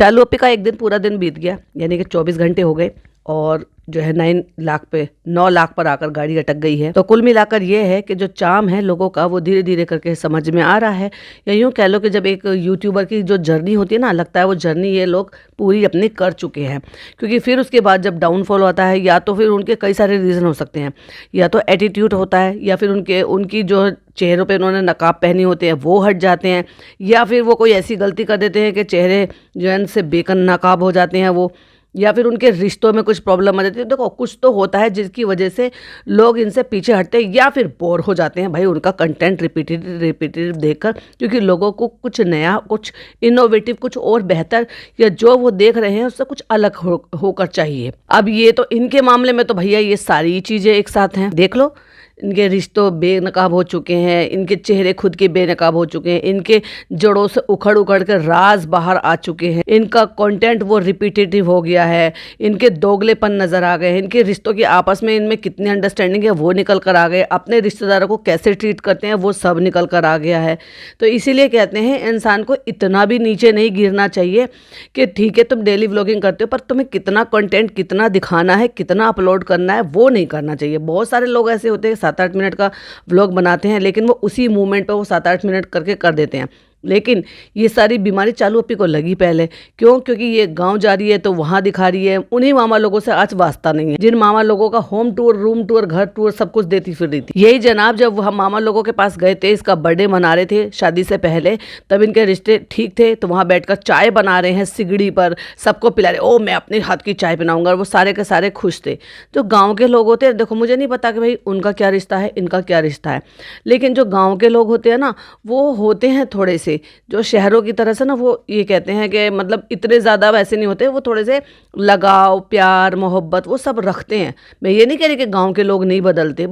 चालू अप्पी का एक दिन पूरा दिन बीत गया, यानी कि 24 घंटे हो गए और जो है 9 लाख पर आकर गाड़ी अटक गई है। तो कुल मिलाकर ये है कि जो चार्म है लोगों का वो धीरे धीरे करके समझ में आ रहा है, या यूँ कह लो कि जब एक यूट्यूबर की जो जर्नी होती है ना, लगता है वो जर्नी ये लोग पूरी अपनी कर चुके हैं। क्योंकि फिर उसके बाद जब डाउनफॉल होता है, या तो फिर उनके कई सारे रीज़न हो सकते हैं, या तो एटीट्यूड होता है, या फिर उनकी जो चेहरों पे उन्होंने नकाब पहनी होते हैं वो हट जाते हैं, या फिर वो कोई ऐसी गलती कर देते हैं कि चेहरे जो है से बेनकाब हो जाते हैं वो, या फिर उनके रिश्तों में कुछ प्रॉब्लम आ जाती है। देखो कुछ तो होता है जिसकी वजह से लोग इनसे पीछे हटते हैं या फिर बोर हो जाते हैं भाई उनका कंटेंट रिपीटेटिव देखकर, क्योंकि लोगों को कुछ नया, कुछ इनोवेटिव, कुछ और बेहतर, या जो वो देख रहे हैं उससे कुछ अलग होकर चाहिए। अब ये तो इनके मामले में तो भैया ये सारी चीज़ें एक साथ हैं। देख लो, इनके रिश्तों बेनकाब हो चुके हैं, इनके चेहरे खुद के बेनकाब हो चुके हैं, इनके जड़ों से उखड़ उखड़ कर राज बाहर आ चुके हैं, इनका कंटेंट वो रिपीटेटिव हो गया है, इनके दोगलेपन नज़र आ गए हैं, इनके रिश्तों की आपस में इनमें कितनी अंडरस्टैंडिंग है वो निकल कर आ गए, अपने रिश्तेदारों को कैसे ट्रीट करते हैं वो सब निकल कर आ गया है। तो इसीलिए कहते हैं इंसान को इतना भी नीचे नहीं गिरना चाहिए कि ठीक है तुम डेली व्लॉगिंग करते हो, पर तुम्हें कितना कंटेंट कितना दिखाना है, कितना अपलोड करना है वो नहीं करना चाहिए। बहुत सारे लोग ऐसे होते हैं 7-8 मिनट का व्लॉग बनाते हैं, लेकिन वो उसी मूवमेंट पर वो 7-8 मिनट करके कर देते हैं। लेकिन ये सारी बीमारी चालू अप्पी को लगी पहले, क्यों? क्योंकि ये गांव जा रही है तो वहाँ दिखा रही है, उन्हीं मामा लोगों से आज वास्ता नहीं है जिन मामा लोगों का होम टूर, रूम टूर, घर टूर सब कुछ देती फिर रही थी। यही जनाब जब हम मामा लोगों के पास गए थे, इसका बर्थडे मना रहे थे शादी से पहले, तब इनके रिश्ते ठीक थे, तो वहाँ बैठकर चाय बना रहे हैं सिगड़ी पर, सबको पिला रहे, ओ मैं अपने हाथ की चाय बनाऊंगा, और वो सारे के सारे खुश थे। जो गाँव के लोग होते हैं, देखो मुझे नहीं पता कि भाई उनका क्या रिश्ता है, इनका क्या रिश्ता है, लेकिन जो गाँव के लोग होते हैं ना, वो होते हैं थोड़े से, जो शहरों की तरह से ना, वो ये कहते हैं कि मतलब इतने ज़्यादा वैसे नहीं होते, वो थोड़े से लगाव, प्यार, मोहब्बत वो सब रखते हैं। मैं ये नहीं कह रही कि गांव के लोग नहीं बदलते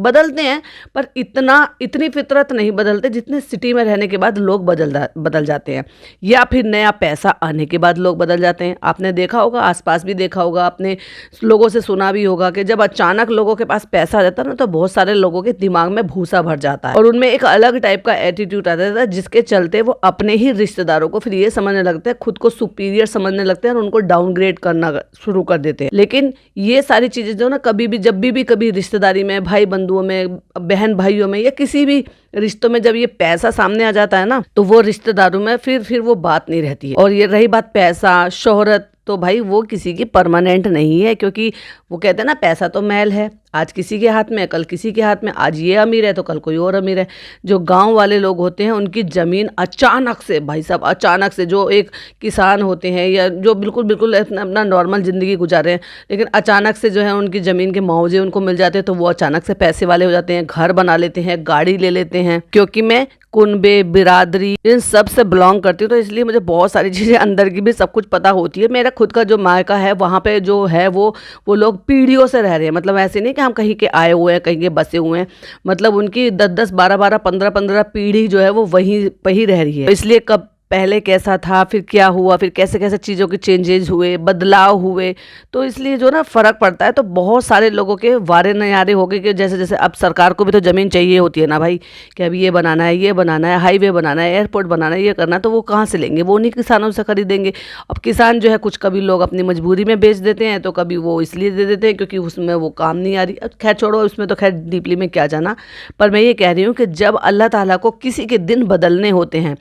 हैं, पर इतनी फितरत नहीं बदलते जितने सिटी में रहने के बाद लोग बदल जाते हैं, या फिर नया पैसा आने के बाद लोग बदल जाते हैं। आपने देखा होगा, आसपास भी देखा होगा, अपने लोगों से सुना भी होगा कि जब अचानक लोगों के पास पैसा आ जाता है ना, तो बहुत सारे लोगों के दिमाग में भूसा भर जाता है और उनमें एक अलग टाइप का एटीट्यूड आ जाता है, जिसके चलते वो अपने ही रिश्तेदारों को फिर ये समझने लगते हैं, खुद को सुपीरियर समझने लगते हैं और उनको डाउनग्रेड करना शुरू कर देते हैं। लेकिन ये सारी चीजें जो ना, कभी भी जब भी कभी रिश्तेदारी में, भाई बंधुओं में, बहन भाइयों में, या किसी भी रिश्तों में जब ये पैसा सामने आ जाता है ना, तो वो रिश्तेदारों में फिर वो बात नहीं रहती है। और ये रही बात पैसा, शोहरत, तो भाई वो किसी की परमानेंट नहीं है, क्योंकि वो कहते हैं ना पैसा तो मैल है, आज किसी के हाथ में, कल किसी के हाथ में, आज ये अमीर है तो कल कोई और अमीर है। जो गांव वाले लोग होते हैं उनकी ज़मीन अचानक से, भाई साहब अचानक से, जो एक किसान होते हैं या जो बिल्कुल अपना नॉर्मल ज़िंदगी गुजारे हैं, लेकिन अचानक से जो है उनकी ज़मीन के मुआवजे उनको मिल जाते हैं, तो वो अचानक से पैसे वाले हो जाते हैं, घर बना लेते हैं, गाड़ी ले लेते हैं। क्योंकि मैं कुनबे, बिरादरी, इन सब से बिलोंग करती हूँ, तो इसलिए मुझे बहुत सारी चीज़ें अंदर की भी सब कुछ पता होती है। मेरा खुद का जो मायका है वहाँ पे जो है वो लोग पीढ़ियों से रह रहे हैं, मतलब ऐसे नहीं कि हम कहीं के आए हुए हैं, कहीं के बसे हुए हैं, मतलब उनकी 10-10, 12-12, 15-15 पीढ़ी जो है वो वहीं पे ही रह रही है। इसलिए कब पहले कैसा था, फिर क्या हुआ, फिर कैसे कैसे चीज़ों के चेंजेस हुए, बदलाव हुए, तो इसलिए जो ना फ़र्क पड़ता है। तो बहुत सारे लोगों के वारे नयारे हो गए कि जैसे जैसे अब सरकार को भी तो ज़मीन चाहिए होती है ना भाई, कि अब ये बनाना है, ये बनाना है, हाईवे बनाना है, एयरपोर्ट बनाना है, ये करना है, तो वो कहाँ से लेंगे? वो उन्हीं किसानों से खरीदेंगे। अब किसान जो है कुछ कभी लोग अपनी मजबूरी में बेच देते हैं, तो कभी वो इसलिए दे देते हैं क्योंकि उसमें वो काम नहीं आ रही। अब खैर छोड़ो, उसमें तो खैर डीपली में क्या जाना, पर मैं ये कह रही हूँ कि जब अल्लाह ताला को किसी के दिन बदलने होते हैं,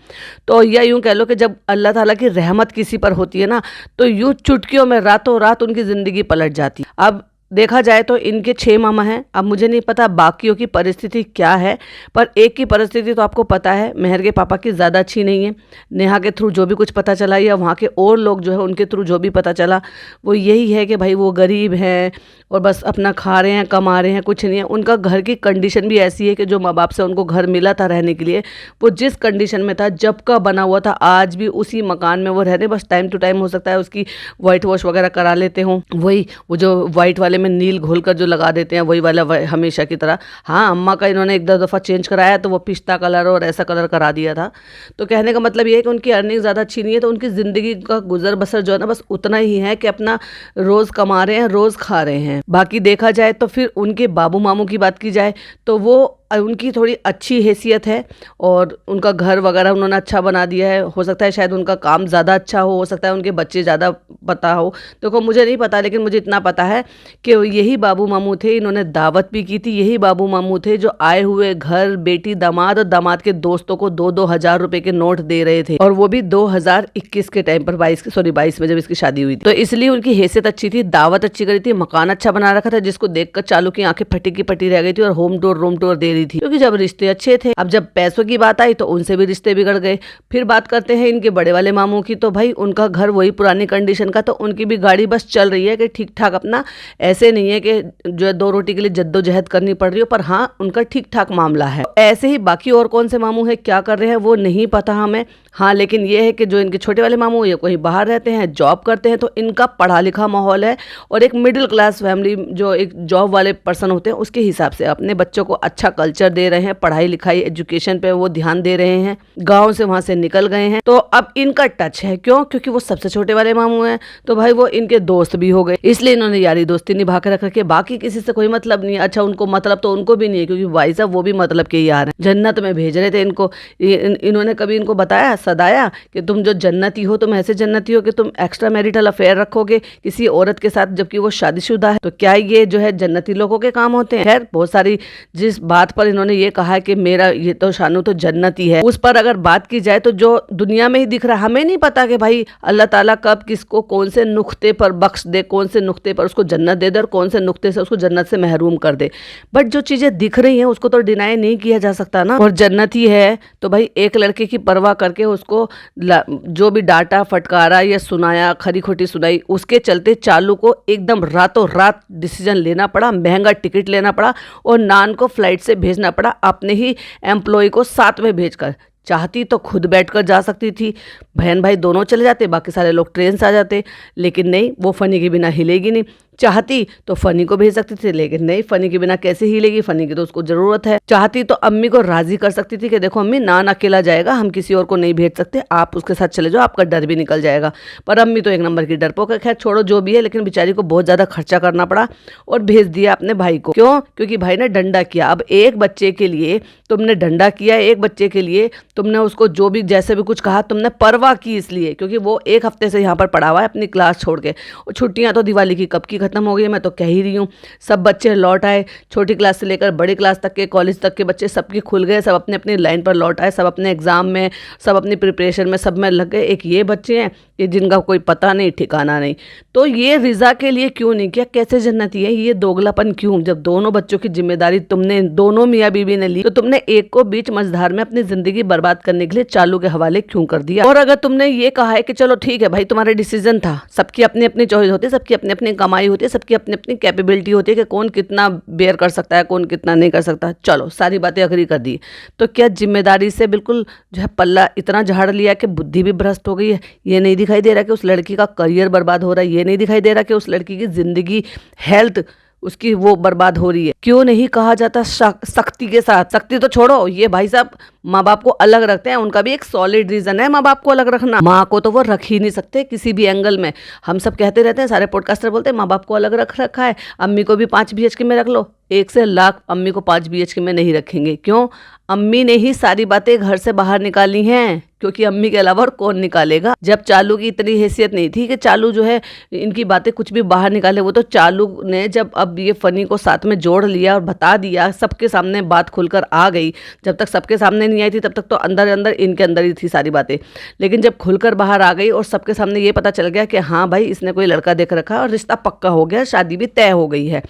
तो या कह लो कि जब अल्लाह ताला की रहमत किसी पर होती है ना, तो यूं चुटकियों में रातों रात उनकी ज़िंदगी पलट जाती है। अब देखा जाए तो इनके 6 मामा हैं। अब मुझे नहीं पता बाकियों की परिस्थिति क्या है, पर एक की परिस्थिति तो आपको पता है, मेहर के पापा की ज़्यादा अच्छी नहीं है। नेहा के थ्रू जो भी कुछ पता चला, या वहाँ के और लोग जो है उनके थ्रू जो भी पता चला, वो यही है कि भाई वो गरीब हैं और बस अपना खा रहे हैं, कमा रहे हैं, कुछ नहीं है। उनका घर की कंडीशन भी ऐसी है कि जो माँ बाप से उनको घर मिला था रहने के लिए, वो जिस कंडीशन में था, जब का बना हुआ था, आज भी उसी मकान में वो रह रहे। बस टाइम टू टाइम हो सकता है उसकी वाइट वॉश वगैरह करा लेते हों, वो जो वाइट वाले में नील घोलकर जो लगा देते हैं, वही वाला हमेशा की तरह। हाँ, अम्मा का इन्होंने एक दो दफ़ा चेंज कराया तो वो पिस्ता कलर और ऐसा कलर करा दिया था। तो कहने का मतलब ये है कि उनकी अर्निंग ज़्यादा अच्छी नहीं है, तो उनकी ज़िंदगी का गुजर बसर जो है ना, बस उतना ही है कि अपना रोज़ कमा रहे हैं, रोज़ खा रहे हैं। बाकी देखा जाए तो फिर उनके बाबू मामू की बात की जाए तो वो उनकी थोड़ी अच्छी हैसियत है और उनका घर वगैरह उन्होंने अच्छा बना दिया है। हो सकता है शायद उनका काम ज़्यादा अच्छा हो सकता है उनके बच्चे ज़्यादा पता हो। देखो मुझे नहीं पता, लेकिन मुझे इतना पता है कि यही बाबू मामू थे, इन्होंने दावत भी की थी। यही बाबू मामू थे जो आए हुए घर, बेटी, दामाद और दामाद के दोस्तों को 2-2 हज़ार रुपए के नोट दे रहे थे, और वो भी 2021 के टाइम पर, 22 में जब इसकी शादी हुई थी। तो इसलिए उनकी हैसियत अच्छी थी, दावत अच्छी करी थी, मकान अच्छा बना रखा था, जिसको देखकर चालू की आंखें फटी की पटी रह गई थी और होम टूर रूम टूर दे रही थी, क्योंकि जब रिश्ते अच्छे थे। अब जब पैसों की बात आई तो उनसे भी रिश्ते बिगड़ गए। फिर बात करते हैं इनके बड़े वाले मामू की, तो भाई उनका घर वही पुरानी कंडीशन का, तो उनकी भी गाड़ी बस चल रही है कि ठीक ठाक अपना, ऐसे नहीं है कि जो है 2 रोटी के लिए जद्दोजहद करनी पड़ रही हो, पर हाँ उनका ठीक ठाक मामला है। ऐसे ही बाकी और कौन से मामू है क्या कर रहे हैं वो नहीं पता हमें। हाँ लेकिन ये है कि जो इनके छोटे वाले मामू ये कहीं बाहर रहते हैं, जॉब करते हैं, तो इनका पढ़ा लिखा माहौल है और एक मिडिल क्लास फैमिली जो एक जॉब वाले पर्सन होते हैं उसके हिसाब से अपने बच्चों को अच्छा कल्चर दे रहे हैं, पढ़ाई लिखाई एजुकेशन पे वो ध्यान दे रहे हैं। गांव से वहां से निकल गए हैं, तो अब इनका टच है। क्यों? क्योंकि वो सबसे छोटे वाले मामू हैं, तो भाई वो इनके दोस्त भी हो गए, इसलिए इन्होंने यारी दोस्ती निभा के रख रखी है। बाकी किसी से कोई मतलब नहीं है। अच्छा उनको मतलब तो उनको भी नहीं है, क्योंकि भाई साहब वो भी मतलब के यार हैं। जन्नत में भेज रहे थे इनको, इन्होंने कभी इनको बताया, सदाया कि तुम जो जन्नती हो, तुम ऐसे जन्नती हो कि तुम एक्स्ट्रा मैरिटल अफेयर रखोगे किसी औरत के साथ, जबकि वो शादीशुदा है? तो क्या ये जो है जन्नती लोगों के काम होते हैं? खैर बहुत सारी जिस बात पर इन्होंने ये कहा है कि मेरा ये तो शानू तो जन्नती है, उस पर अगर बात की जाए तो जो दुनिया में ही दिख रहा है, हमें नहीं पता कि भाई अल्लाह ताला कब किसको कौन से नुक्ते पर बख्श दे, कौन से नुक्ते पर उसको जन्नत दे दे और कौन से नुक्ते से उसको जन्नत से महरूम कर दे। बट जो चीजें दिख रही हैं उसको तो डिनाई नहीं किया जा सकता ना। और जन्नती है तो भाई एक लड़के की परवाह करके उसको जो भी डांटा, फटकारा या सुनाया, खरी खोटी सुनाई, उसके चलते चालू को एकदम रातों रात डिसीजन लेना पड़ा, महंगा टिकट लेना पड़ा और नान को फ्लाइट से भेजना पड़ा, अपने ही एम्प्लॉय को साथ में भेजकर। चाहती तो खुद बैठकर जा सकती थी, बहन भाई दोनों चले जाते, बाकी सारे लोग ट्रेन से आ जाते, लेकिन नहीं, वो फनी के बिना हिलेगी नहीं। चाहती तो फनी को भेज सकती थी, लेकिन नहीं, फनी के बिना कैसे हिलेगी, फनी की तो उसको जरूरत है। चाहती तो अम्मी को राजी कर सकती थी कि देखो अम्मी, नान अकेला जाएगा, हम किसी और को नहीं भेज सकते, आप उसके साथ चले जाओ, आपका डर भी निकल जाएगा। पर अम्मी तो एक नंबर की डरपोक है। खैर छोड़ो जो भी है, लेकिन बेचारी को बहुत ज्यादा खर्चा करना पड़ा और भेज दिया अपने भाई को। क्यों? क्योंकि भाई ने डंडा किया। अब एक बच्चे के लिए तुमने डंडा किया, एक बच्चे के लिए तुमने उसको जो भी जैसे भी कुछ कहा, तुमने परवाह की इसलिए क्योंकि वो 1 हफ्ते से यहाँ पर पड़ा हुआ है अपनी क्लास छोड़ के, और छुट्टियां तो दिवाली की कब की खत्म हो गई, मैं तो कह ही रही हूँ। सब बच्चे लौट आए, छोटी क्लास से लेकर बड़ी क्लास तक के, कॉलेज तक के बच्चे सबकी खुल गए, सब अपने अपनी लाइन पर लौट आए, सब अपने एग्जाम में, सब अपनी प्रिपरेशन में, सब में लग गए। एक ये बच्चे हैं कि जिनका कोई पता नहीं ठिकाना नहीं। तो ये रिजा के लिए क्यों नहीं किया? कैसे जन्नती है ये दोगलापन क्यों? जब दोनों बच्चों की जिम्मेदारी तुमने दोनों मियाँ बीवी ने ली, तो तुमने एक को बीच मझधार में अपनी जिंदगी बर्बाद करने के लिए चालू के हवाले क्यों कर दिया? और अगर तुमने ये कहा है कि चलो ठीक है भाई, तुम्हारा डिसीजन था, सबकी अपनी अपनी चॉइस होती है, सबकी अपनी अपनी कमाई होती है, सबकी अपनी अपनी कैपेबिलिटी होती है कि कौन कितना बेयर कर सकता है, कौन कितना नहीं कर सकता, चलो सारी बातें अग्री कर दी, तो क्या जिम्मेदारी से बिल्कुल जो है पल्ला इतना झाड़ लिया कि बुद्धि भी भ्रष्ट हो गई है? ये नहीं दिखाई दे रहा कि उस लड़की का करियर बर्बाद हो रहा है? ये नहीं दिखाई दे रहा कि उस लड़की की जिंदगी, हेल्थ उसकी वो बर्बाद हो रही है? क्यों नहीं कहा जाता सख्ती के साथ? सख्ती तो छोड़ो, ये भाई साहब माँ बाप को अलग रखते हैं, उनका भी एक सॉलिड रीजन है माँ बाप को अलग रखना। माँ को तो वो रख ही नहीं सकते किसी भी एंगल में। हम सब कहते रहते हैं, सारे पॉडकास्टर बोलते हैं माँ बाप को अलग रख रखा है, अम्मी को भी 5 BHK में रख लो। 1 से लाख अम्मी को 5 BHK में नहीं रखेंगे। क्यों? अम्मी ने ही सारी बातें घर से बाहर निकाली हैं, क्योंकि अम्मी के अलावा और कौन निकालेगा? जब चालू की इतनी हैसियत नहीं थी कि चालू जो है इनकी बातें कुछ भी बाहर निकाले, वो तो चालू ने जब अब ये फनी को साथ में जोड़ लिया और बता दिया, सबके सामने बात खुलकर आ गई। जब तक सबके सामने नहीं आई थी तब तक तो अंदर अंदर इनके अंदर ही थी सारी बातें, लेकिन जब खुलकर बाहर आ गई और सबके सामने ये पता चल गया कि हाँ भाई इसने कोई लड़का देख रखा है और रिश्ता पक्का हो गया, शादी भी तय हो गई है,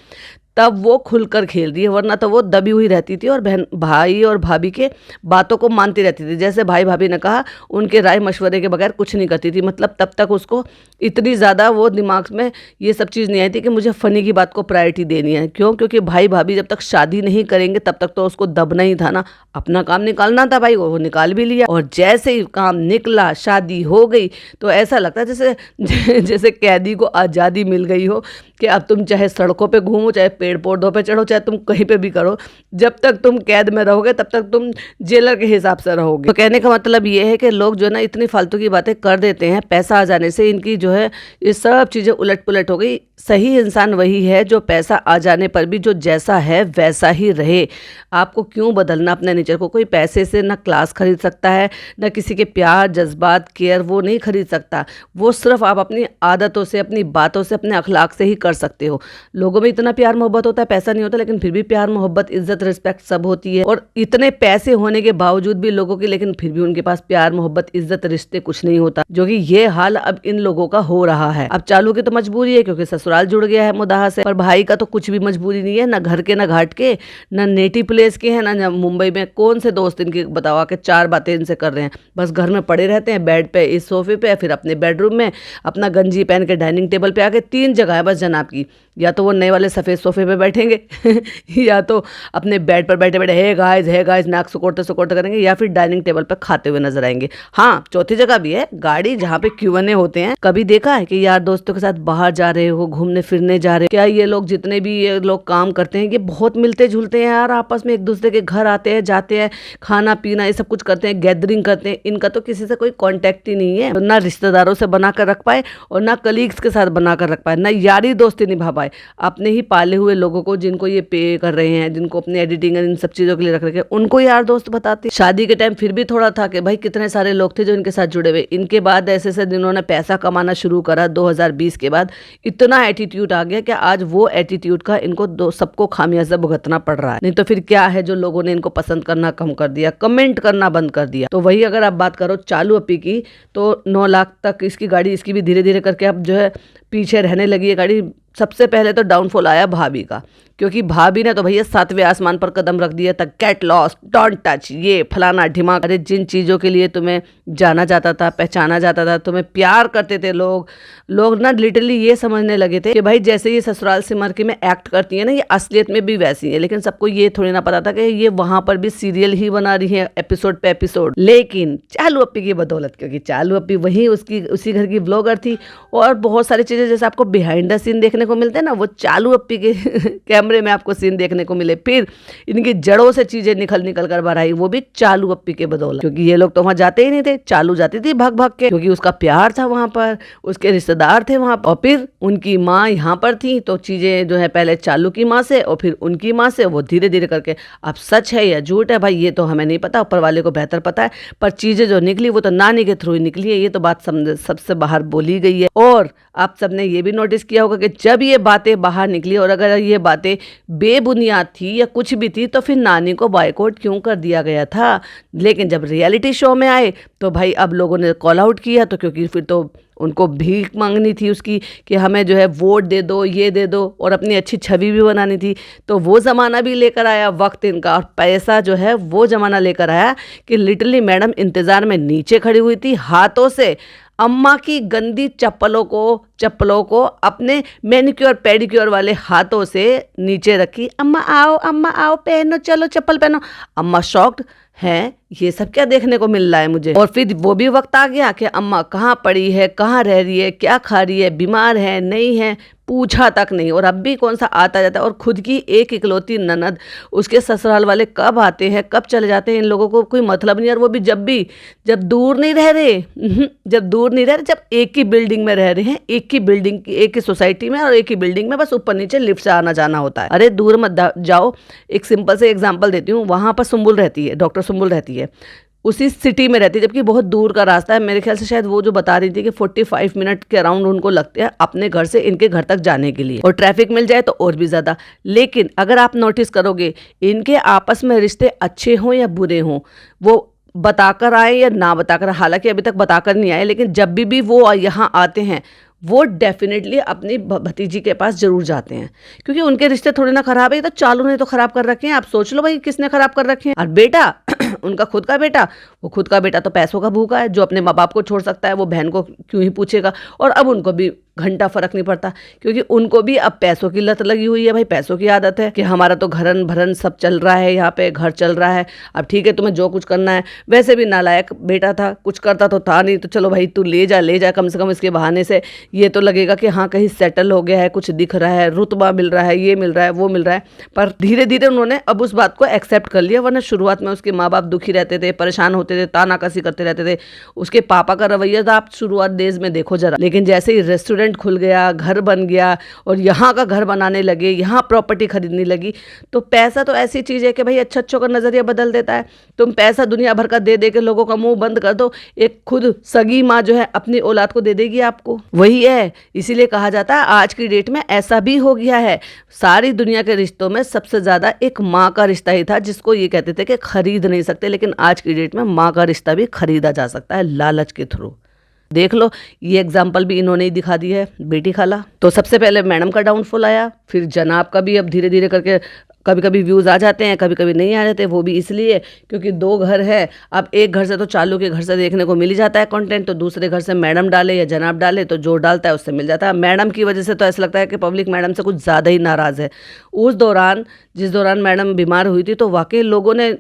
तब वो खुलकर खेल रही है। वरना तो वो दबी हुई रहती थी और बहन भाई और भाभी के बातों को मानती रहती थी। जैसे भाई भाभी ने कहा, उनके राय मशवरे के बगैर कुछ नहीं करती थी। मतलब तब तक उसको इतनी ज़्यादा वो दिमाग में ये सब चीज़ नहीं आई थी कि मुझे फ़नी की बात को प्रायोरिटी देनी है। क्यों? क्योंकि भाई भाभी जब तक शादी नहीं करेंगे तब तक तो उसको दबना ही था ना, अपना काम निकालना था भाई, वो निकाल भी लिया। और जैसे ही काम निकला, शादी हो गई, तो ऐसा लगता है जैसे जैसे कैदी को आज़ादी मिल गई हो कि अब तुम चाहे सड़कों पे घूमो, चाहे पेड़ पौधों पे चढ़ो, चाहे तुम कहीं पे भी करो, जब तक तुम कैद में रहोगे तब तक तुम जेलर के हिसाब से रहोगे। तो कहने का मतलब ये है कि लोग जो है ना इतनी फालतू की बातें कर देते हैं, पैसा आ जाने से इनकी जो है ये सब चीज़ें उलट पुलट हो गई। सही इंसान वही है जो पैसा आ जाने पर भी जो जैसा है वैसा ही रहे। आपको क्यों बदलना अपने नेचर को? कोई पैसे से ना क्लास खरीद सकता है, ना किसी के प्यार जज्बात केयर वो नहीं खरीद सकता। वो सिर्फ आप अपनी आदतों से, अपनी बातों से, अपने अखलाक से ही कर सकते हो। लोगों में इतना प्यार मोहब्बत होता है, पैसा नहीं होता, लेकिन फिर भी प्यार मोहब्बत इज्जत रिस्पेक्ट सब होती है। और इतने पैसे होने के बावजूद भी लोगों की, लेकिन फिर भी उनके पास प्यार मोहब्बत इज्जत रिश्ते कुछ नहीं होता, जो कि ये हाल अब इन लोगों का हो रहा है। अब चालू की तो मजबूरी है क्योंकि ससुराल जुड़ गया है मुदाहा से, पर भाई का तो कुछ भी मजबूरी नहीं है, ना घर के, ना घाट के, ना नेटिव प्लेस के हैं, ना मुंबई में। कौन से दोस्त इनके बताओ आके 4 बातें इनसे कर रहे हैं? बस घर में पड़े रहते हैं, बेड पे, इस सोफे पे, फिर अपने बेडरूम में अपना गंजी पहन के डाइनिंग टेबल पे आके। 3 जगह है बस जनाब की, या तो वो नए वाले सफ़ेद सोफे पे बैठेंगे या तो अपने बेड पर बैठे बैठे है गाइस नाक सुकोड़ते सुकोड़ते करेंगे, या फिर डाइनिंग टेबल पर खाते हुए नजर आएंगे। हाँ, चौथी जगह भी है, गाड़ी जहाँ पे Q&A होते हैं। कभी देखा है कि यार दोस्तों के साथ बाहर जा रहे हो, घूमने फिरने जा रहे हो? क्या ये लोग, जितने भी ये लोग काम करते हैं, ये बहुत मिलते जुलते हैं यार आपस में, एक दूसरे के घर आते हैं, जाते हैं, खाना पीना ये सब कुछ करते हैं, गैदरिंग करते हैं। इनका तो किसी से कोई कॉन्टेक्ट ही नहीं है, ना रिश्तेदारों से बना कर रख पाए और ना कलीग्स के साथ बना कर रख पाए, ना यारी दोस्ती निभा पाए। अपने ही पाले हुए लोगों को, जिनको ये पे कर रहे हैं, जिनको अपने एडिटिंग इन सब चीजों के लिए रख रखे, उनको यार दोस्त बताते। शादी के टाइम फिर भी थोड़ा था कि भाई कितने सारे लोग थे जो इनके साथ जुड़े हुए। इनके बाद ऐसे ऐसे जिन्होंने पैसा कमाना शुरू करा 2020 के बाद, इतना एटीट्यूड आ गया कि आज वो एटीट्यूड का इनको सबको खामियाजा भुगतना पड़ रहा है। नहीं तो फिर क्या है, जो लोगों ने इनको पसंद करना कम कर दिया, कमेंट करना बंद कर दिया। तो वही अगर आप बात करो चालू अपी की, तो 9 लाख तक इसकी गाड़ी, इसकी भी धीरे धीरे करके अब जो है पीछे रहने लगी है गाड़ी। सबसे पहले तो डाउनफॉल आया भाभी का, क्योंकि भाभी ने तो भैया 7वें आसमान पर कदम रख दिया था। गेट लॉस्ट, डोंट टच, ये फलाना ढिमाक। अरे जिन चीज़ों के लिए तुम्हें जाना जाता था, पहचाना जाता था, तुम्हें प्यार करते थे लोग ना लिटरली ये समझने लगे थे कि भाई जैसे ये ससुराल सिमर के में एक्ट करती है ना, ये असलियत में भी वैसी है। लेकिन सबको ये थोड़ी ना पता था कि ये वहां पर भी सीरियल ही बना रही है, एपिसोड पे एपिसोड। लेकिन चालू अपी की बदौलत, क्योंकि चालू अपी वही उसी घर की ब्लॉगर थी, और बहुत सारी चीज़ें जैसे आपको बिहाइंड द सीन देखने को मिलते हैं ना, वो चालू अपी के कैमरे में आपको सीन देखने को मिले। फिर इनकी जड़ों से चीजें निकल कर बाहर आई, वो भी चालू अपी के बदौलत, क्योंकि ये लोग तो वहां जाते ही नहीं थे, चालू जाती थी भाग भाग के, क्योंकि उसका प्यार था वहां पर, उसके रिश्तेदार थे वहां पर, और फिर उनकी माँ यहाँ पर थी। तो चीजें जो है पहले चालू की माँ से और फिर उनकी माँ से, वो धीरे धीरे करके, अब सच है या झूठ है भाई ये तो हमें नहीं पता, ऊपर वाले को बेहतर पता है, पर चीजें जो निकली वो तो नानी के थ्रू ही निकली है। ये तो बात सबसे बाहर बोली गई है। और आप सबने ये भी नोटिस किया होगा कि जब ये बातें बाहर निकली, और अगर ये बातें बेबुनियाद थी या कुछ भी थी, तो फिर नानी को बायकॉट क्यों कर दिया गया था। लेकिन जब रियलिटी शो में आए तो भाई अब लोगों ने कॉल आउट किया, तो क्योंकि फिर तो उनको भीख मांगनी थी उसकी कि हमें जो है वोट दे दो, ये दे दो, और अपनी अच्छी छवि भी बनानी थी। तो वो ज़माना भी लेकर आया वक्त इनका, और पैसा जो है वो ज़माना लेकर आया कि लिटरली मैडम इंतज़ार में नीचे खड़ी हुई थी, हाथों से अम्मा की गंदी चप्पलों को अपने मैनिक्योर पेडिक्योर वाले हाथों से नीचे रखी। अम्मा आओ पहनो, चलो चप्पल पहनो। अम्मा शॉक्ड हैं, ये सब क्या देखने को मिल रहा है मुझे। और फिर वो भी वक्त आ गया कि अम्मा कहाँ पड़ी है, कहाँ रह रही है, क्या खा रही है, बीमार है नहीं है, पूछा तक नहीं। और अब भी कौन सा आता जाता है, और खुद की एक इकलौती ननद, उसके ससुराल वाले कब आते हैं कब चले जाते हैं, इन लोगों को कोई मतलब नहीं। और वो भी जब दूर नहीं रह रहे, जब एक ही बिल्डिंग में रह रहे हैं, एक ही सोसाइटी में और एक ही बिल्डिंग में, बस ऊपर नीचे लिफ्ट से आना जाना होता है। अरे दूर मत जाओ। एक सिंपल से एग्जाम्पल देती हूँ, वहां पर सुम्बुल रहती है, डॉक्टर सुम्बुल रहती है, उसी सिटी में रहती है, जबकि बहुत दूर का रास्ता है। मेरे ख्याल से शायद वो जो बता रही थी कि 45 मिनट के अराउंड उनको लगते हैं अपने घर से इनके घर तक जाने के लिए, और ट्रैफिक मिल जाए तो और भी ज़्यादा। लेकिन अगर आप नोटिस करोगे, इनके आपस में रिश्ते अच्छे हों या बुरे हों, वो बताकर आए या ना बताकर, हालांकि अभी तक बताकर नहीं आए, लेकिन जब भी वो यहाँ आते हैं वो डेफिनेटली अपनी भतीजी के पास जरूर जाते हैं, क्योंकि उनके रिश्ते थोड़े ना खराब है। तो चालू ने तो खराब कर रखे हैं, आप सोच लो भाई किसने खराब कर रखे हैं। और बेटा उनका खुद का बेटा तो पैसों का भूखा है, जो अपने माँ बाप को छोड़ सकता है वो बहन को क्यों ही पूछेगा। और अब उनको भी घंटा फर्क नहीं पड़ता, क्योंकि उनको भी अब पैसों की लत लगी हुई है भाई, पैसों की आदत है कि हमारा तो घरन भरन सब चल रहा है, यहाँ पे घर चल रहा है, अब ठीक है तुम्हें जो कुछ करना है। वैसे भी नालायक बेटा था, कुछ करता तो था नहीं, तो चलो भाई तू ले जा, कम से कम इसके बहाने से ये तो लगेगा कि हाँ कहीं सेटल हो गया है, कुछ दिख रहा है, रुतबा मिल रहा है, ये मिल रहा है, वो मिल रहा है। पर धीरे धीरे उन्होंने अब उस बात को एक्सेप्ट कर लिया, वरना शुरुआत में उसके माँ बाप दुखी रहते थे, परेशान होते थे, तानाकसी करते रहते थे। उसके पापा का रवैया था आप शुरुआत डेज में देखो जरा, लेकिन जैसे ही रेस्टोरेंट खुल गया, घर बन गया और यहाँ का घर बनाने लगे, यहाँ प्रॉपर्टी खरीदने लगी, तो पैसा तो ऐसी चीज़ है कि भाई अच्छों का नज़रिया बदल देता है। तुम पैसा दुनिया भर का दे दे के लोगों का मुंह बंद कर दो, एक खुद सगी माँ जो है अपनी औलाद को दे देगी आपको, वही है। इसीलिए कहा जाता है आज की डेट में ऐसा भी हो गया है, सारी दुनिया के रिश्तों में सबसे ज़्यादा एक माँ का रिश्ता ही था, जिसको ये कहते थे कि खरीद नहीं सकते, लेकिन आज की डेट में माँ का रिश्ता भी खरीदा जा सकता है लालच के थ्रू। देख लो, ये एग्जाम्पल भी इन्होंने ही दिखा दी है, बेटी खाला। तो सबसे पहले मैडम का डाउनफॉल आया, फिर जनाब का भी अब धीरे धीरे करके कभी कभी व्यूज़ आ जाते हैं, कभी कभी नहीं आ जाते। वो भी इसलिए क्योंकि दो घर है, अब एक घर से तो चालू के घर से देखने को मिल ही जाता है कंटेंट, तो दूसरे घर से मैडम डाले या जनाब डाले तो जो डालता है उससे मिल जाता है। मैडम की वजह से तो ऐसा लगता है कि पब्लिक मैडम से कुछ ज़्यादा ही नाराज़ है। उस दौरान जिस दौरान मैडम बीमार हुई थी तो वाकई लोगों ने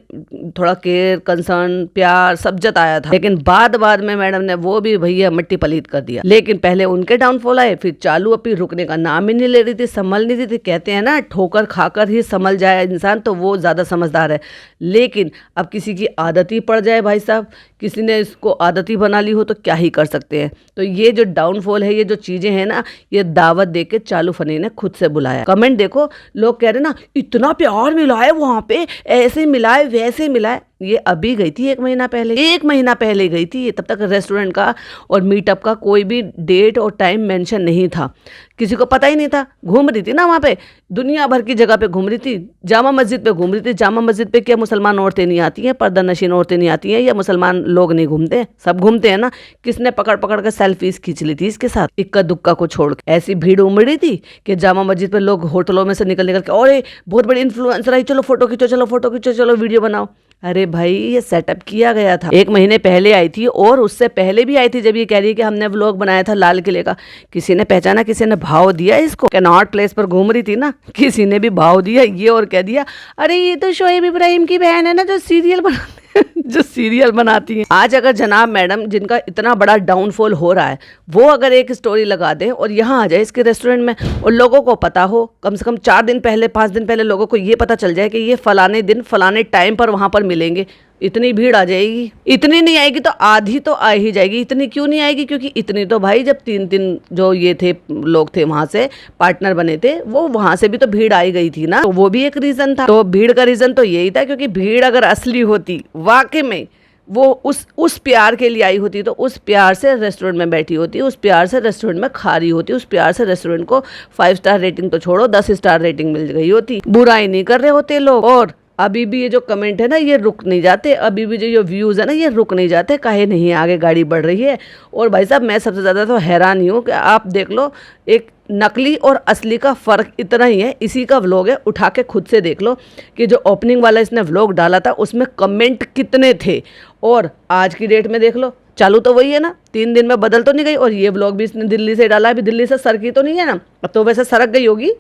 थोड़ा केयर, कंसर्न, प्यार सब जताया था, लेकिन बाद में मैडम ने वो भी भैया मिट्टी पलीत कर दिया। लेकिन पहले उनके डाउनफॉल आए, फिर चालू अपनी रुकने का नाम ही नहीं ले रही थी, संभल नहीं रही थी। कहते हैं ना ठोकर खाकर ही संभल जाए इंसान, तो वो ज़्यादा समझदार है। लेकिन अब किसी की आदत ही पड़ जाए भाई साहब, किसी ने इसको आदत ही बना ली हो तो क्या ही कर सकते हैं। तो ये जो डाउनफॉल है, ये जो चीज़ें हैं ना, ये दावत दे के चालू फनी ने खुद से बुलाया। कमेंट देखो, लोग कह रहे ना इतना प्यार मिला है वहाँ पे, ऐसे मिला है वैसे मिला है। ये अभी गई थी, एक महीना पहले गई थी। तब तक रेस्टोरेंट का और मीटअप का कोई भी डेट और टाइम मेंशन नहीं था, किसी को पता ही नहीं था। घूम रही थी ना वहाँ पे, दुनिया भर की जगह पे घूम रही थी, जामा मस्जिद पे घूम रही थी। जामा मस्जिद पे क्या मुसलमान औरतें नहीं आती हैं, पर्दा नशीन औरतें नहीं आती हैं, या मुसलमान लोग नहीं घूमते? सब घूमते हैं ना। किसने पकड़ के सेल्फीज खींच ली थी इसके साथ, इक्का दुक्का को छोड़ के। ऐसी भीड़ उमड़ी थी कि जामा मस्जिद पे लोग होटलों में से निकल के और बहुत बड़ी इन्फ्लुएंसर आई, चलो फोटो खींचो, चलो वीडियो बनाओ। अरे भाई ये सेटअप किया गया था। एक महीने पहले आई थी और उससे पहले भी आई थी, जब ये कह रही है कि हमने व्लॉग बनाया था लाल किले का। किसी ने पहचाना, किसी ने भाव दिया इसको। कैनॉट प्लेस पर घूम रही थी ना, किसी ने भी भाव दिया ये और कह दिया अरे ये तो शोएब इब्राहिम की बहन है ना, जो सीरियल बनाती हैं। आज अगर जनाब मैडम, जिनका इतना बड़ा डाउनफॉल हो रहा है, वो अगर एक स्टोरी लगा दे और यहाँ आ जाए इसके रेस्टोरेंट में, और लोगों को पता हो, कम से कम 4 दिन पहले 5 दिन पहले लोगों को ये पता चल जाए कि ये फलाने दिन फलाने टाइम पर वहाँ पर मिलेंगे, इतनी भीड़ आ जाएगी। इतनी नहीं आएगी तो आधी तो आ ही जाएगी। इतनी क्यों नहीं आएगी? क्योंकि इतनी तो भाई जब 3 जो ये थे लोग थे वहां से पार्टनर बने थे, वो वहां से भी तो भीड़ आई गई थी ना, तो वो भी एक रीजन था। तो भीड़ का रीजन तो यही था, क्योंकि भीड़ अगर असली होती, वाकई में वो उस प्यार के लिए आई होती, तो उस प्यार से रेस्टोरेंट में बैठी होती, उस प्यार से रेस्टोरेंट में खा रही होती, उस प्यार से रेस्टोरेंट को 5 स्टार रेटिंग तो छोड़ो 10 स्टार रेटिंग मिल गई होती। बुराई नहीं कर रहे होते लोग। और अभी भी ये जो कमेंट है ना, ये रुक नहीं जाते। अभी भी जो ये व्यूज़ है ना, ये रुक नहीं जाते। काहे नहीं आगे गाड़ी बढ़ रही है। और भाई साहब मैं सबसे ज़्यादा तो हैरान ही हूँ कि आप देख लो, एक नकली और असली का फ़र्क इतना ही है। इसी का व्लॉग है, उठा के खुद से देख लो कि जो ओपनिंग वाला इसने व्लॉग डाला था उसमें कमेंट कितने थे, और आज की डेट में देख लो, चालू तो वही है ना, 3 दिन में बदल तो नहीं गई। और ये व्लॉग भी इसने दिल्ली से डाला है, अभी दिल्ली से सरकी तो नहीं है ना, अब तो वैसे सरक गई होगी,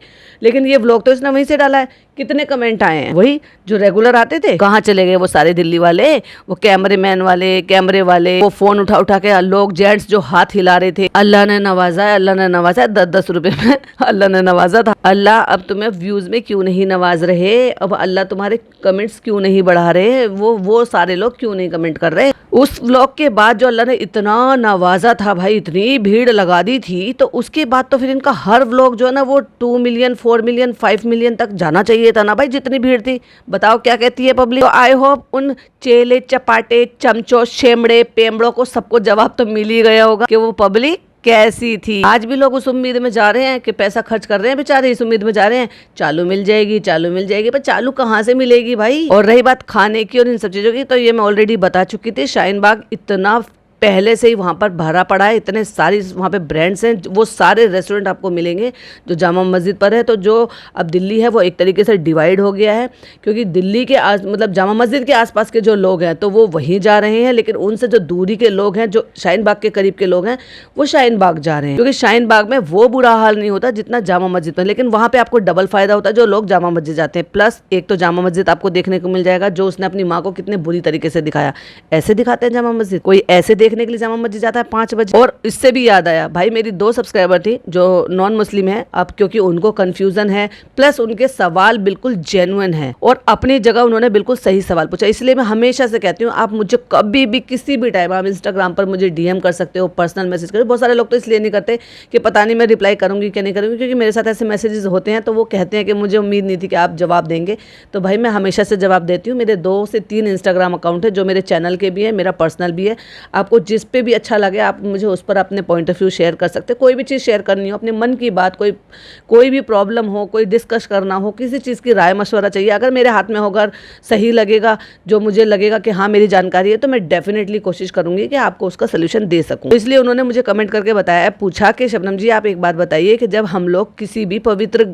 लेकिन ये व्लॉग तो इसने वहीं से डाला है। कितने कमेंट आए हैं? वही जो रेगुलर आते थे, कहाँ चले गए वो सारे दिल्ली वाले, वो कैमरेमैन वाले, कैमरे वाले, वो फोन उठा के लोग जेंट्स जो हाथ हिला रहे थे, अल्लाह ने नवाजा है, 10-10 रुपए में अल्लाह ने नवाजा था। अल्लाह अब तुम्हें व्यूज में क्यों नहीं नवाज रहे? अब अल्लाह तुम्हारे कमेंट्स क्यों नहीं बढ़ा रहे? वो सारे लोग क्यों नहीं कमेंट कर रहे? उस व्लॉग के बाद जो अल्लाह ने इतना नवाजा था भाई, इतनी भीड़ लगा दी थी, तो उसके बाद तो फिर इनका हर व्लॉग जो है ना, वो 2 मिलियन, 4 मिलियन, 5 मिलियन तक जाना चाहिए था ना भाई, जितनी भीड़ थी। बताओ क्या कहती है पब्लिक? तो आई होप उन चेले चपाटे चमचो शेमड़े पेमड़ों को सबको जवाब तो मिल ही गया होगा कि वो पब्लिक कैसी थी। आज भी लोग उस उम्मीद में जा रहे हैं कि पैसा खर्च कर रहे हैं बेचारे, इस उम्मीद में जा रहे हैं चालू मिल जाएगी, पर चालू कहाँ से मिलेगी भाई? और रही बात खाने की और इन सब चीज़ों की, तो ये मैं ऑलरेडी बता चुकी थी। शाहीन बाग इतना पहले से ही वहाँ पर भरा पड़ा है, इतने सारी वहाँ पे ब्रांड्स हैं, वो सारे रेस्टोरेंट आपको मिलेंगे जो जामा मस्जिद पर है। तो जो अब दिल्ली है वो एक तरीके से डिवाइड हो गया है, क्योंकि दिल्ली के मतलब जामा मस्जिद के आसपास के जो लोग हैं तो वो वहीं जा रहे हैं, लेकिन उनसे जो दूरी के लोग हैं, जो शाहीन बाग के करीब के लोग हैं, वो शाहीन बाग जा रहे हैं, क्योंकि शाहीन बाग में वो बुरा हाल नहीं होता जितना जामा मस्जिद में। लेकिन वहाँ पे आपको डबल फायदा होता है जो लोग जामा मस्जिद जाते हैं। प्लस एक तो जामा मस्जिद आपको देखने को मिल जाएगा जो उसने अपनी माँ को कितने बुरी तरीके से दिखाया। ऐसे दिखाते हैं जामा मस्जिद? कोई ऐसे देखने के लिए जामा मस्जिद जाता है 5 बजे? और इससे भी याद आया भाई, मेरी 2 सब्सक्राइबर थी जो नॉन मुस्लिम है, अब क्योंकि उनको कंफ्यूजन है, प्लस उनके सवाल बिल्कुल जेन्युइन है और अपनी जगह उन्होंने बिल्कुल सही सवाल पूछा। इसलिए मैं हमेशा से कहती हूँ आप मुझे कभी भी किसी भी टाइम आप इंस्टाग्राम पर मुझे डीएम कर सकते हो, पर्सनल मैसेज करो। बहुत सारे लोग तो इसलिए नहीं करते कि पता नहीं मैं रिप्लाई करूंगी कि नहीं करूंगी, क्योंकि मेरे साथ ऐसे मैसेजेस होते हैं तो वो कहते हैं कि मुझे उम्मीद नहीं थी कि आप जवाब देंगे। तो भाई मैं हमेशा से जवाब देती हूँ। मेरे 2 से 3 इंस्टाग्राम अकाउंट है जो मेरे चैनल के भी है, मेरा पर्सनल भी है। आपको जिस पे भी अच्छा लगे आप मुझे उस पर अपने पॉइंट ऑफ व्यू शेयर कर सकते हैं। कोई भी चीज़ शेयर करनी हो, अपने मन की बात, कोई भी प्रॉब्लम हो, कोई डिस्कस करना हो, किसी चीज़ की राय मशवरा चाहिए, अगर मेरे हाथ में होगा, सही लगेगा, जो मुझे लगेगा कि हाँ मेरी जानकारी है, तो मैं डेफिनेटली कोशिश करूंगी कि आपको उसका सोल्यूशन दे सकूं। तो इसलिए उन्होंने मुझे कमेंट करके बताया, पूछा कि शबनम जी आप एक बात बताइए कि जब हम लोग किसी भी पवित्र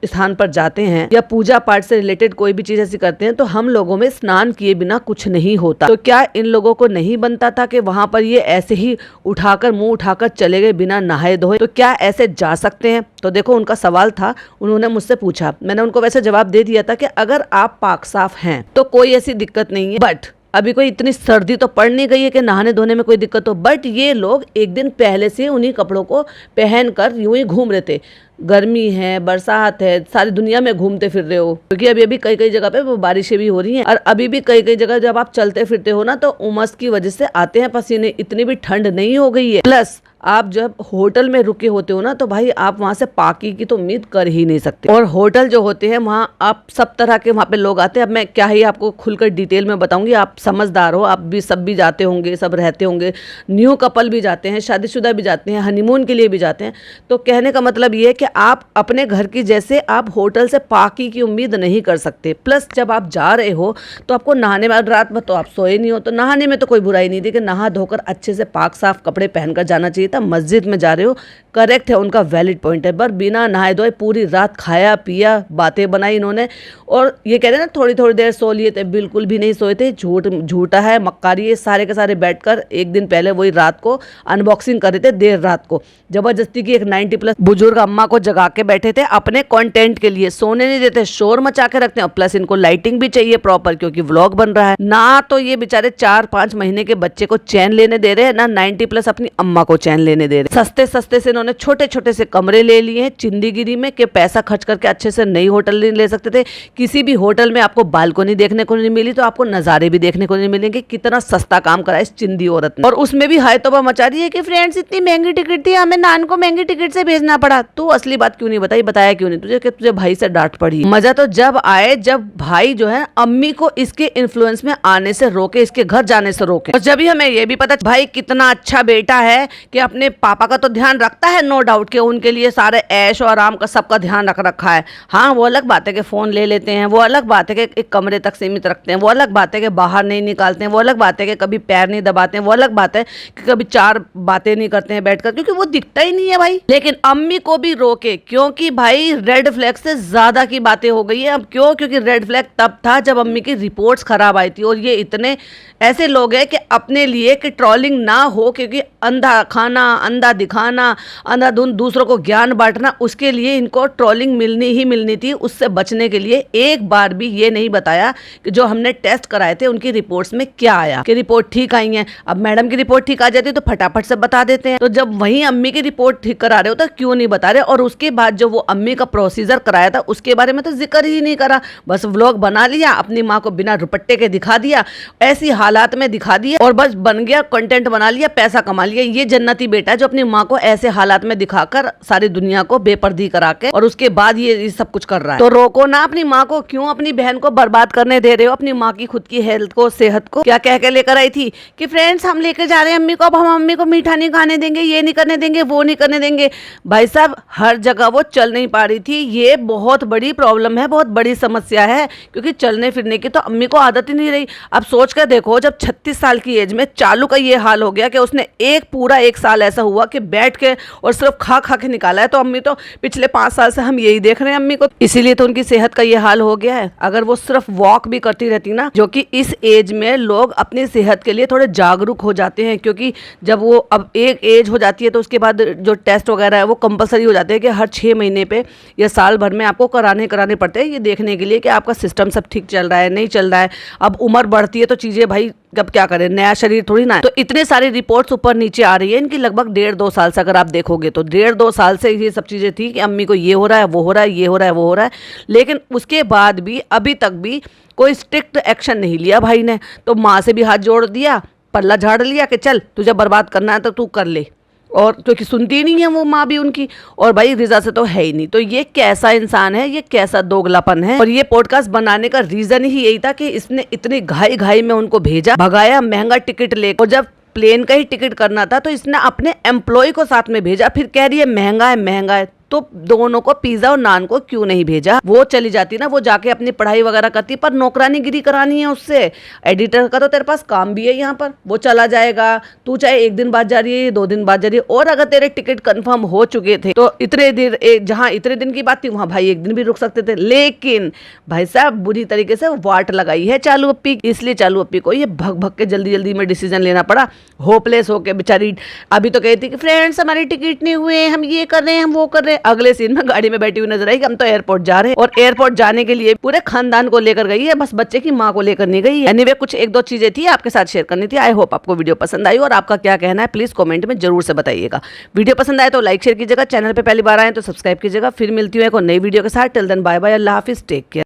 स्थान पर जाते हैं या पूजा पाठ से रिलेटेड कोई भी चीज ऐसी करते हैं तो हम लोगों में स्नान किए बिना कुछ नहीं होता, तो क्या इन लोगों को नहीं बनता था कि वहां पर ये ऐसे ही उठाकर मुंह उठाकर चले गए बिना नहाए धोए, तो क्या ऐसे जा सकते हैं? तो देखो उनका सवाल था, उन्होंने मुझसे पूछा, मैंने उनको वैसे जवाब दे दिया था कि अगर आप पाक साफ हैं तो कोई ऐसी दिक्कत नहीं है, बट अभी कोई इतनी सर्दी तो पड़ नहीं गई है कि नहाने धोने में कोई दिक्कत हो। बट ये लोग एक दिन पहले से उन्हीं कपड़ों को पहनकर यूं ही घूम रहे थे। गर्मी है, बरसात है, सारी दुनिया में घूमते फिर रहे हो, क्योंकि अभी अभी कई कई जगह पे वो बारिशें भी हो रही हैं और अभी भी कई कई जगह जब आप चलते फिरते हो ना तो उमस की वजह से आते हैं पसीने, इतनी भी ठंड नहीं हो गई है। प्लस आप जब होटल में रुके होते हो ना तो भाई आप वहां से पाकी की तो उम्मीद कर ही नहीं सकते। और होटल जो होते हैं वहां आप सब तरह के वहां पे लोग आते हैं। अब मैं क्या ही आपको खुलकर डिटेल में बताऊंगी, आप समझदार हो, आप भी सब भी जाते होंगे, सब रहते होंगे, न्यू कपल भी जाते हैं, शादीशुदा भी जाते हैं, हनीमून के लिए भी जाते हैं। तो कहने का मतलब ये है कि आप अपने घर की जैसे आप होटल से पाकी की उम्मीद नहीं कर सकते। प्लस जब आप जा रहे हो तो आपको नहाने में, रात में तो आप सोए नहीं हो तो नहाने में तो कोई बुराई नहीं थी कि नहा धोकर अच्छे से पाक साफ कपड़े पहनकर जाना चाहिए। मस्जिद में जा रहे हो, करेक्ट है, उनका वैलिड पॉइंट है, पर बिना नहाए धोए पूरी रात खाया पिया, बातें बनाई इन्होंने। और ये कह रहे हैं ना थोड़ी थोड़ी देर सो लिए थे, बिल्कुल भी नहीं सोए थे, झूठा है, मक्कारी है। सारे के सारे बैठकर एक दिन पहले वही रात को अनबॉक्सिंग कर रहे थे, देर रात को जबरदस्ती की। एक 90+ बुजुर्ग अम्मा को जगा के बैठे थे अपने कंटेंट के लिए, सोने नहीं देते, शोर मचा के रखते हैं। प्लस इनको लाइटिंग भी चाहिए प्रॉपर, क्योंकि व्लॉग बन रहा है ना। तो ये बेचारे 4-5 महीने के बच्चे को चैन लेने दे रहे हैं ना, 90+ अपनी अम्मा को चैन लेने दे रहे। सस्ते सस्ते से इन्होंने छोटे छोटे से कमरे ले लिए हैं चिंदीगिरी में, कि पैसा खर्च करके अच्छे से नई होटल नहीं ले सकते थे। किसी भी होटल में आपको बालकनी देखने को नहीं मिली तो आपको नजारे भी देखने को नहीं मिलेंगे। कितना सस्ता काम करा इस चिंदी औरत ने। और उसमें भी हाय तौबा मचा रही है कि फ्रेंड्स इतनी महंगी टिकट थी, हमें नान को महंगी टिकट से भेजना पड़ा। तू असली बात क्यों नहीं बताई, बताया क्यों नहीं तुझे कि तुझे भाई से डांट पड़ी? मजा तो जब आए जब भाई जो है अम्मी को इसके इन्फ्लुएंस में आने से रोके, इसके घर जाने से रोके। और जब ही हमें ये भी पता भाई कितना अच्छा बेटा है कि अपने पापा का तो ध्यान रखता है, नो डाउट कि उनके लिए सारे ऐश और आराम का सबका ध्यान रख रखा है। हाँ वो अलग बात है कि फोन ले लेते हैं, वो अलग बात है कि एक कमरे तक सीमित रखते हैं, वो अलग बात है कि बाहर नहीं निकालते हैं, वो अलग बात है कि कभी पैर नहीं दबाते हैं, वो अलग बात है कि कभी 4 बातें नहीं करते हैं बैठकर, क्योंकि वो दिखता ही नहीं है भाई। लेकिन अम्मी को भी रोके, क्योंकि भाई रेड फ्लैग से ज्यादा की बातें हो गई है अब। क्यों? क्योंकि रेड फ्लैग तब था जब अम्मी की रिपोर्ट्स खराब आई थी। और ये इतने ऐसे लोग हैं कि अपने लिए कि ट्रोलिंग ना हो, क्योंकि अंधा खाना, अंधा दिखाना, अंधाधुंध दूसरों को ज्ञान बांटना, उसके लिए इनको ट्रोलिंग मिलनी ही मिलनी थी। उससे बचने के लिए एक बार भी ये नहीं बताया कि जो हमने टेस्ट कराए थे उनकी रिपोर्ट्स में क्या आया, कि रिपोर्ट ठीक आई है। अब मैडम की रिपोर्ट ठीक आ जाती है तो फटाफट से बता देते हैं, तो जब वहीं अम्मी की रिपोर्ट ठीक करा रहे हो तो क्यों नहीं बता रहे? और उसके बाद जो वो अम्मी का प्रोसीजर कराया था उसके बारे में तो जिक्र ही नहीं करा, बस व्लॉग बना लिया, अपनी माँ को बिना दुपट्टे के दिखा दिया, ऐसी हालात में दिखा दिया और बस बन गया, कंटेंट बना लिया, पैसा कमा लिया। ये जन्नती लखपति बेटा जो अपनी माँ को ऐसे हालात में दिखाकर सारी दुनिया को बेपर्दी करा के और उसके बाद ये सब कुछ कर रहा है। तो रोको ना अपनी माँ को, क्यों अपनी बहन को बर्बाद करने दे रहे हो, अपनी माँ की खुद की हेल्थ को, सेहत को। क्या कह के लेकर आई थी कि फ्रेंड्स हम लेकर जा रहे हैं अम्मी को, अब हम अम्मी को मीठा नहीं खाने देंगे, ये नहीं करने देंगे, वो नहीं करने देंगे। भाई साहब हर जगह वो चल नहीं पा रही थी। ये बहुत बड़ी प्रॉब्लम है, बहुत बड़ी समस्या है, क्योंकि चलने फिरने की तो अम्मी को आदत ही नहीं रही। अब सोच कर देखो, जब 36 साल की एज में चालू का ये हाल हो गया कि उसने पूरा एक साल ऐसा हुआ कि बैठ के और सिर्फ खा खा के निकाला है। तो अम्मी तो पिछले 5 साल से हम यही देख रहे हैं अम्मी को, इसीलिए तो उनकी सेहत का ये हाल हो गया है। अगर वो सिर्फ वॉक भी करती रहती ना, जो कि इस एज में लोग अपनी सेहत के लिए थोड़े जागरूक हो जाते हैं, क्योंकि जब वो अब एक एज हो जाती है तो उसके बाद जो टेस्ट वगैरह है वो कंपलसरी हो जाते हैं कि हर 6 महीने पे या साल भर में आपको कराने पड़ते हैं, ये देखने के लिए कि आपका सिस्टम सब ठीक चल रहा है नहीं चल रहा है। अब उम्र बढ़ती है तो चीज़ें भाई अब क्या करें, नया शरीर थोड़ी ना है। तो इतने सारी रिपोर्ट्स ऊपर नीचे आ रही है इनकी, लगभग 1.5-2 साल से अगर आप देखोगे तो 1.5-2 साल से ये सब चीज़ें थी कि अम्मी को ये हो रहा है, वो हो रहा है, ये हो रहा है, वो हो रहा है। लेकिन उसके बाद भी अभी तक भी कोई स्ट्रिक्ट एक्शन नहीं लिया भाई ने। तो माँ से भी हाथ जोड़ दिया, पल्ला झाड़ लिया कि चल तुझे बर्बाद करना है तो तू कर ले, और क्योंकि सुनती नहीं है वो माँ भी उनकी, और भाई रिजा से तो है ही नहीं। तो ये कैसा इंसान है, ये कैसा दोगलापन है। और ये पॉडकास्ट बनाने का रीजन ही यही था कि इसने इतनी घाई घाई में उनको भेजा, भगाया महंगा टिकट लेकर, और जब प्लेन का ही टिकट करना था तो इसने अपने एम्प्लॉय को साथ में भेजा, फिर कह रही है महंगा है महंगा है। तो दोनों को पिज्जा और नान को क्यों नहीं भेजा? वो चली जाती ना, वो जाके अपनी पढ़ाई वगैरह करती, पर नौकरानीगिरी करानी है उससे। एडिटर का तो तेरे पास काम भी है यहाँ पर, वो चला जाएगा, तू चाहे 1 दिन बाद जा रही है 2 दिन बाद जा रही है। और अगर तेरे टिकट कंफर्म हो चुके थे तो इतने दिन, जहाँ इतने दिन की बात थी वहाँ भाई 1 दिन भी रुक सकते थे। लेकिन भाई साहब बुरी तरीके से वाट लगाई है चालू अप्पी, इसलिए चालू अप्पी को ये भग भग के जल्दी जल्दी में डिसीजन लेना पड़ा। होपलेस होके बेचारी अभी तो कहती कि फ्रेंड्स हमारे टिकट नहीं हुए, हम ये कर रहे हैं, हम वो कर रहे हैं। अगले सीन में गाड़ी में बैठी हुई नजर आई कि हम तो एयरपोर्ट जा रहे हैं, और एयरपोर्ट जाने के लिए पूरे खानदान को लेकर गई है, बस बच्चे की माँ को लेकर नहीं गई है। एनीवे कुछ 1-2 चीजें थी आपके साथ शेयर करनी थी। आई होप आपको वीडियो पसंद आई, और आपका क्या कहना है प्लीज कमेंट में जरूर से बताइएगा। वीडियो पसंद आए तो लाइक शेयर कीजिएगा, चैनल पे पहली बार आए तो सब्सक्राइब कीजिएगा। फिर मिलती हूँ एक और नई वीडियो के साथ। टिल देन बाय बाय, अल्लाह हाफिज, टेक केयर।